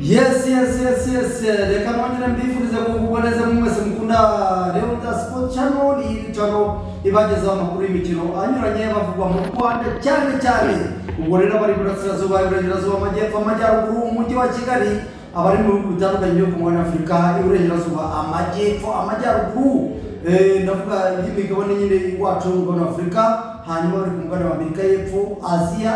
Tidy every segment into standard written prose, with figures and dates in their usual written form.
Yes. Reka nongere mbifurize kuguboneza mwese mukunda Real Sport Channel. Iyi channel ibagezaho amakuru y'imikino anyuranye bavugwa mu Rwanda cyane. Ubwo rero bari burasirazuba, iburengerazuba, amajyepfo, amajyaruguru, umujyi wa Kigali, abari mu bihugu bitandukanye byo ku mugabane Afurika, iburengerazuba, amajyepfo, amajyaruguru, ndavuga y'imigabane nyine iwacu mu mugabane Afurika, hanyuma bari ku mugabane wa Amerika y'Epfo, Aziya,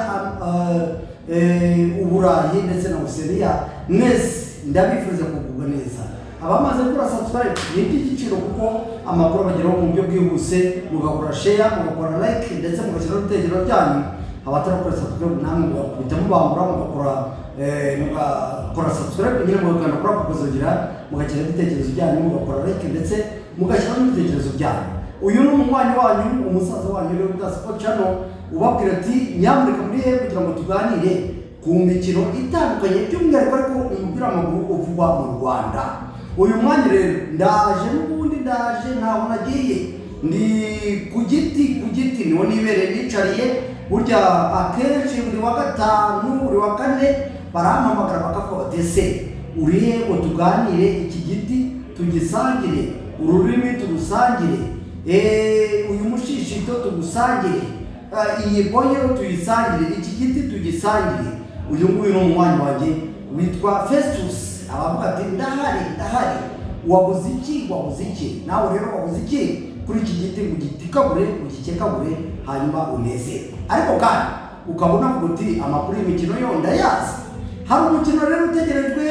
Uburayi ndetse na Oceania. Mwese ndabifuriza kugubwa neza. Abamaze gukora subscribe n'igiciro kuko amakuru bageraho mu buryo bwihuse, mugakora share, mugakora like ndetse mugashyiraho ibitekerezo byanyu. Abatarakora subscribe namwe mugahitamo bambura mugakora subscribe nyine mugakanda kuri ako kuzogira, mugashyiraho ibitekerezo byanyu, mugakora like ndetse mugashyiraho ibitekerezo byanyu. Uyu ni umwanya wanyu, umusaza wanyu Real Sport Channel, ubabwira ati nyamuneka muri he kugira ngo tuganire ku mikino itandukanye by'umwihariko ariko umupira w'amaguru uvugwa mu Rwanda. Uyu mwanya rero ndaje ntaho nagiye, ndi ku giti niho nibereye nicariye. Burya akenshi buri wa gatanu buri wa kane barampamagara bakavuga bati ese urihe ngo tuganire iki giti tugisangire, ururimi turusangire, uyu mushishito tugusangire, iyi boyo tuyisangire, iki giti tugisangire. Uyu nguyu ni umwanya wanjye witwa Festus. Abavuga ati ndahari wabuze iki nawe rero wabuze iki kuri iki giti, ngo gitikabure ugikekabure hanyuma unezerwe. Ariko kandi ukabona uti amakuru y'imikino yo ndayazi. Hari umukino rero utegerejwe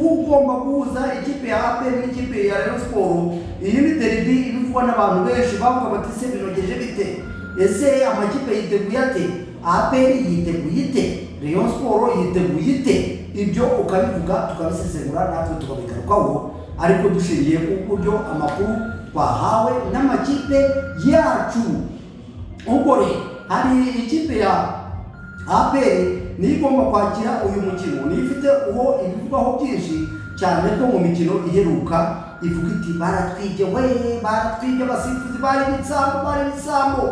ugomba guhuza ikipe ya APR n'ikipe ya Rayon Sport. Iyi ni derby ibivugwa n'abantu benshi bavuga bati se binogeje bite, ese amakipe yiteguye ate, APR yiteguye ite, Rayon Sport yiteguye ite? Ibyo ukabivuga tukabisesengura natwe tukabigarukaho, ariko dushingiye ku buryo amakuru twahawe n'amakipe yacu. Ubwo rero hari ikipe ya APR ni igomba kwakira uyu mukino, ni ifite uwo ibivugaho byinshi cyane ko mu mikino iheruka ivuga iti baratwibye abasifuzi bari ibisambo,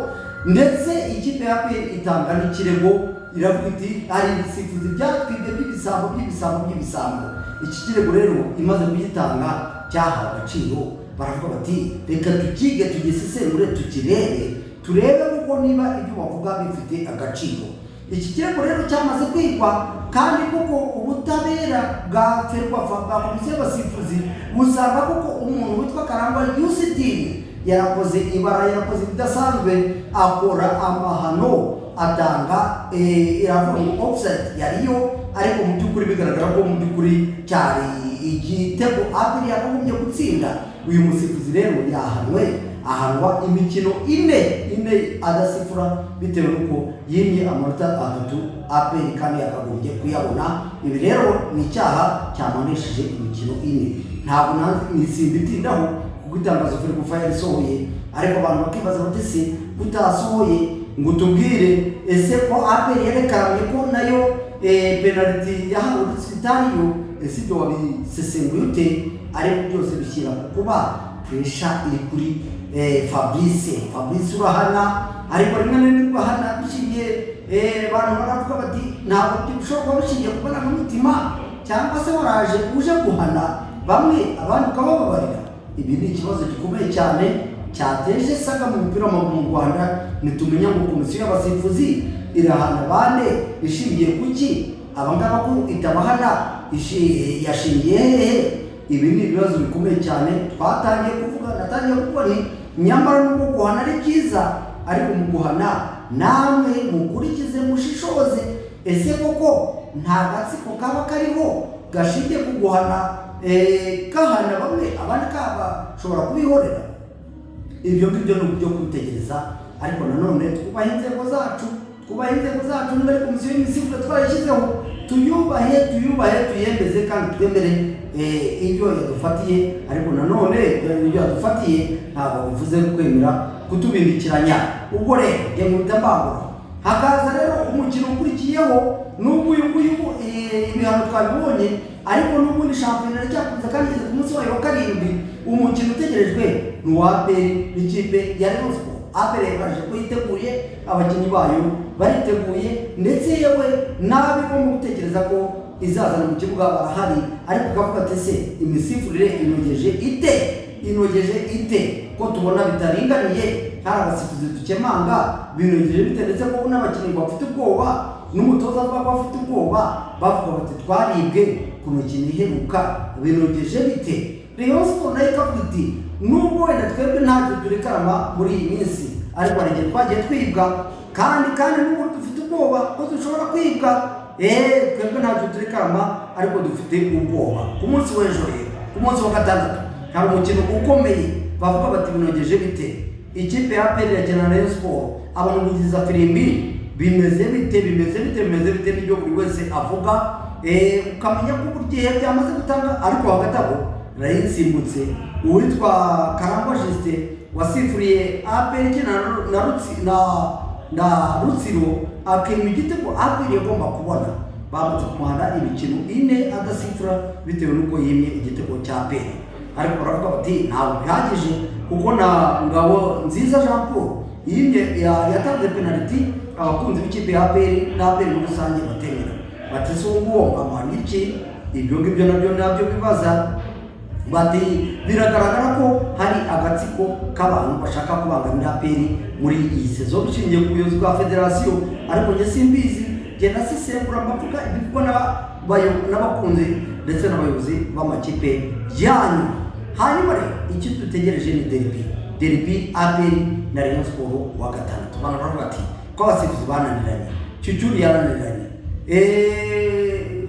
ndetse ikipe ya APR itanga n'ikirego iravuga iti hari ibisifuzi byatwibye by'ibisambo. Iki kirego rero imaze kugitanga cyahawe agaciro, baravuga bati reka tukige tugisesengure turebe kuko niba ibyo bavuga bifite agaciro. Iki kirego rero cyamaze kwigwa, kandi kuko ubutabera bwa Ferwafa bwa komisiyo y'abasifuzi busanga kuko umuntu witwa Karangwa Yusitini yarakoze ibidasanzwe, akora amahano, atanga iravuga offside yariyo, ariko mu by'ukuri bigaragara ko mu by'ukuri cyari igitego APR yagombye gutsinda. Uyu musifuzi rero ahanwa imikino ine adasifura bitewe nuko yimye amanota 3 APR kandi yakagombye kuyabona. Ibi rero ni icyaha cyamanesheje imikino ine. Ntabwo nisimbitindaho kuko itangazo Ferwafa yarisohoye, ariko abantu bakibaza bati se kutasohoye ngo tubwire ese ko APR yerekanwe ko nayo penalty yahawe Urusitariyo, ese ibyo wabisesenguye ute? Ariko byose bishyira kuba pressure iri kuri Fabrice urahana, ariko rimwe na rimwe urahana bishingiye abantu baravuga bati ntabwo byishobora bishingiye kubona n'umutima, cyangwa se waraje uje guhana bamwe abandi ukabababarira. Ibi ni ikibazo gikomeye cyane cyateje saga mu mupira w'amaguru mu Rwanda. Nitumenya ngo komisiyo y'abasifuzi irahana bande ishingiye kuki, abangaba ko itabahana yashingiye hehe? Ibi ni ibibazo bikomeye cyane natangiye kuvuga ni nyamara nubwo guhana ari byiza, ariko mu guhana namwe mukurikize mushishoze. Ese koko nta gatsiko kaba kariho gashingiye ku guhana kahana bamwe abandi kabashobora kubihorera? Ibyo ngibyo ni uburyo kwitegereza, ariko nanone twubahe inzego zacu niba ari komisiyo y'imisifuzo twarayishyizeho, tuyubahe tuyemeze kandi twemere ibyo yadufatiye. Ariko nanone ibyo yadufatiye ntabwo bivuze kwemera kutubindikiranya. Ubwo rero nkubita mbangura, hakaza rero umukino ukurikiyeho. N'ubwo uyu ibihano twabibonye, ariko n'ubundi shampiyona iracyakomeza kandi igeze ku munsi wayo wa 7. Umukino utegerejwe ni uwa APR n'ikipe ya Rayon Sport. APR yaje ko yiteguye, abakinnyi bayo bariteguye, ndetse yewe nabi ko mu gutekereza ko izazana mu kibuga barahari, ariko kavuga ati se imisifurire inogeje ite ko tubona bitaringaniye, hari abasifuzi dukemanga binogeje bite, ndetse ko n'abakinnyi bafite ubwoba n'umutoza bafite ubwoba bavuga bati twaribwe ku mikino iheruka binogeje bite. Rayon Sport nayo ikavuga iti nubwo wenda twebwe ntacyo turekarama muri iyi minsi, ariko hari igihe twagiye twibwa kandi n'ubu dufite ubwoba ko dushobora kwibwa. Twebwe ntacyo turekarama ariko dufite ubwoba. Ku munsi w'ejo rero, ku munsi wa gatandatu, hari umukino ukomeye bavuga bati binogeje bite. Ikipe ya APR yakina na Rayon Sport, abantu mugiza firimbi bimeze bite n'ibyo buri wese avuga, ukamenya ko buryo byamaze gutanga. Ariko hagati aho narayisimbutse uwitwa Karangwa Justin wasifuriye APR ikina na Rutsiro, akema igitego APR yagomba kubona. Bamaze kumuhana imikino 4 adasifura bitewe n'uko yimye igitego cya APR. Ariko baravuga bati ntabwo bihagije kuko na Ngabo Nziza Jean Paul yatanze penalty abakunzi b'ikipe ya APR n'APR muri rusange batemera bati so ngo amana iki. Ibyo ngibyo nabyo bibaza bati biragaragara ko hari agatsiko k'abantu bashaka kubangamira APR muri iyi sezo bishingiye ku buyobozi bwa federasiyo. Ariko njye simbizi, njye nasesengura mbavuga ibivugwa n'abakunzi ndetse n'abayobozi b'amakipe yanyu. Hanyuma rero icyo dutegereje ni derby APR na Rayon Sport wa gatandatu. Bana baravuga ati ko abasifuzi bananiranye, Cyucyuri yarananiranye,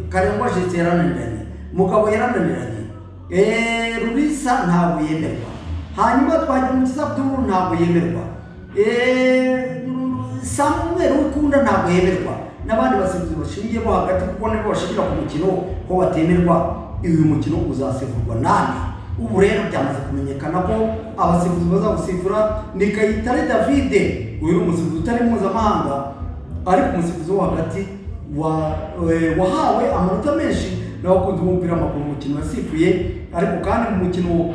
Karangwa Justin yarananiranye, Mugabo yarananiranye, Rubisa ntabwo yemerwa, hanyuma twagira Mukiza Abdul ntabwo yemerwa, Samuel Ukunda ntabwo yemerwa, n'abandi basifuzi bashingiye bo hagati kuko nibo bashingira ku mukino ko batemerwa. Uyu mukino uzasifurwa nani? Ubu rero byamaze kumenyekana ko abasifuzi bazagusifura ni Kayitare David, uyu umusifuzi utari mpuzamahanga, ariko umusifuzi wo hagati wahawe amanota menshi n'abakunzi b'umupira w'amaguru mu mukino yasifuye. Ariko kandi mu mukino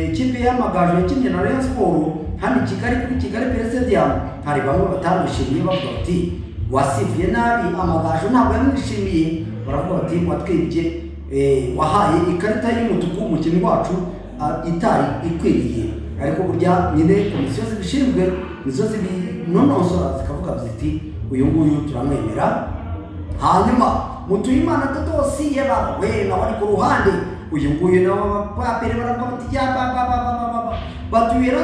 ikipe y'Amagaju yakinnye na Rayon Sport hano kuri Kigali Stadium, hari bamwe batamwishimiye bavuga bati wasifuye nabi, Amagaju ntabwo yamwishimiye, baravuga bati watwibye, wahaye ikarita y'umutuku umukinnyi wacu itari ikwiriye. Ariko burya nyine komisiyo zibishinzwe nizo zibinonosora zikavuga ziti uyu nguyu turamwemera. Hanyuma Mutuyimana Totosi we nawe ari ku ruhande, uyu nguyu nawe APR baravuga bati batuyera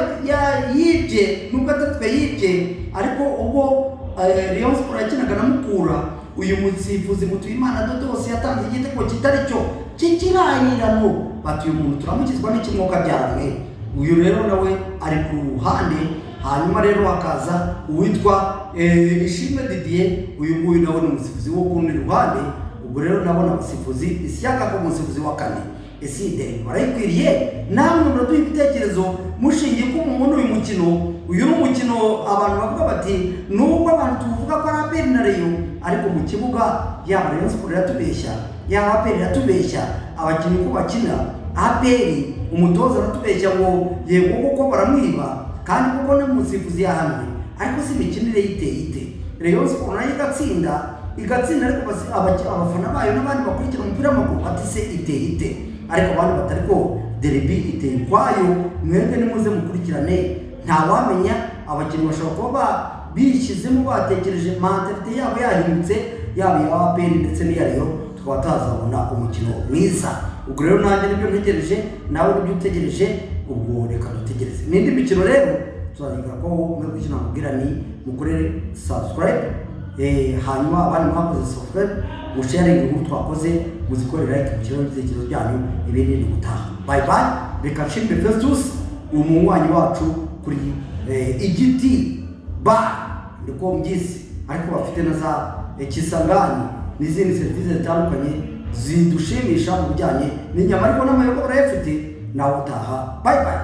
yibye nubwo atatwe yibye. Ariko ubwo Rayon Sport yakinaga na Mukura, uyu musifuzi Mutuyimana Totosi yatanze igitego kitari cyo cy'ikirayirano, bati uyu muntu turamukizwa n'ikimwoka byaramwe. Uyu rero nawe ari ku ruhande. Hanyuma rero hakaza uwitwa Ishimwe Didier, uyu nguyu nawe ni umusifuzi wo ku rundi ruhande. Ubwo rero nabona abasifuzi Ishyaka ko umusifuzi wa kane Eside barayikwiriye. Namwe muraduha ibitekerezo mushingiye ko umuntu uyu mukino, uyu ni umukino abantu bavuga bati nubwo abantu tuvuga ko ari APR na Rayon, ariko mu kibuga yaba Rayon Sport iratubeshya, yaba APR iratubeshya, abakinnyi ko bakina APR umutoza aratubeshya ngo yego koko baramwiba kandi kuko n'umusifuzi yahamwe. Ariko si imikinire ite Rayon Sport nayo igatsinda ariko abafana bayo n'abandi bakurikira umupira w'amaguru bati se ite. Ariko abandi batari ko derby iteye kwayo, mwebwe nimuze mukurikirane. Ntawamenya abakinnyi bashobora kuba bishyizemo batekereje mentalite yabo yahindutse, yaba iya APR ndetse n'iya Rayon, tukaba tazabona umukino mwiza. Ubwo rero nanjye nibyo ntegereje, nawe nibyo utegereje, ubwo reka dutegereze n'indi mikino. Rero tuzagira ko mwe gukina mubwira ni mukorere subscribe, hanyuma abandi mwakoze subscribe musharing inkuru twakoze, muzikorera like mukiro n'ibitekerezo byanyu. Ibindi ni gutaha. Bye bye. Reka nshimire Festus umunywanyi wacu kuri igiti ndiko mbyisi, ariko bafite na za Kisangani n'izindi serivisi zitandukanye zidushimisha mu bijyanye n'inyama, ariko n'amayobora yafite nawe utaha. Bye bye.